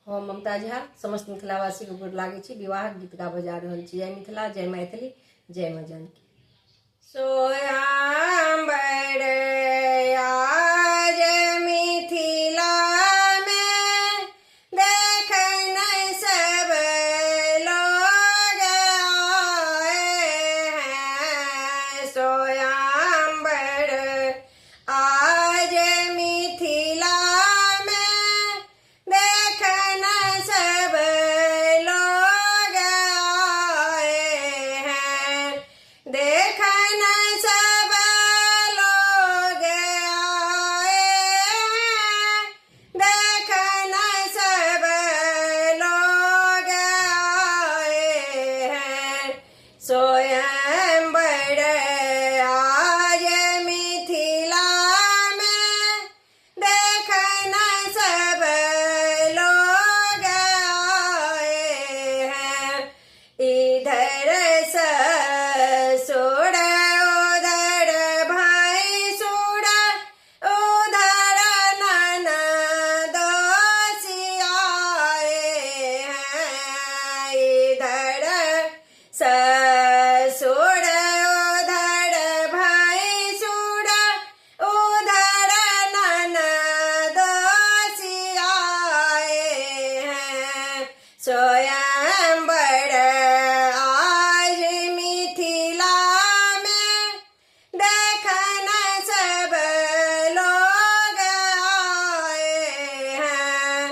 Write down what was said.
हम ममता झा समस्त मिथिलावासी के गोर लागे छी। विवाह गीत गाबऽ जा रहल छी। जय मिथिला, जय मैथिली, जय माँ जानकी। सोयाम्बर आज मिथिला में देखन सब लोग आए हैं। सोयाम्बर आज मिथिला में देखन सब लोग आए हैं। देखन सब लोग आए हैं। देखन सब लोग आए हैं। सोयम्बर आज मिथिला में देखन सब लोग आए हैं। इधर ससुर उधर भैंसुर उधर ननदोसी आए हैं। इधर ससुर उधर भैंसुर उधर ननदोसी आए हैं। सोयम्बर आज मिथिला में देखन सब लोग आए हैं।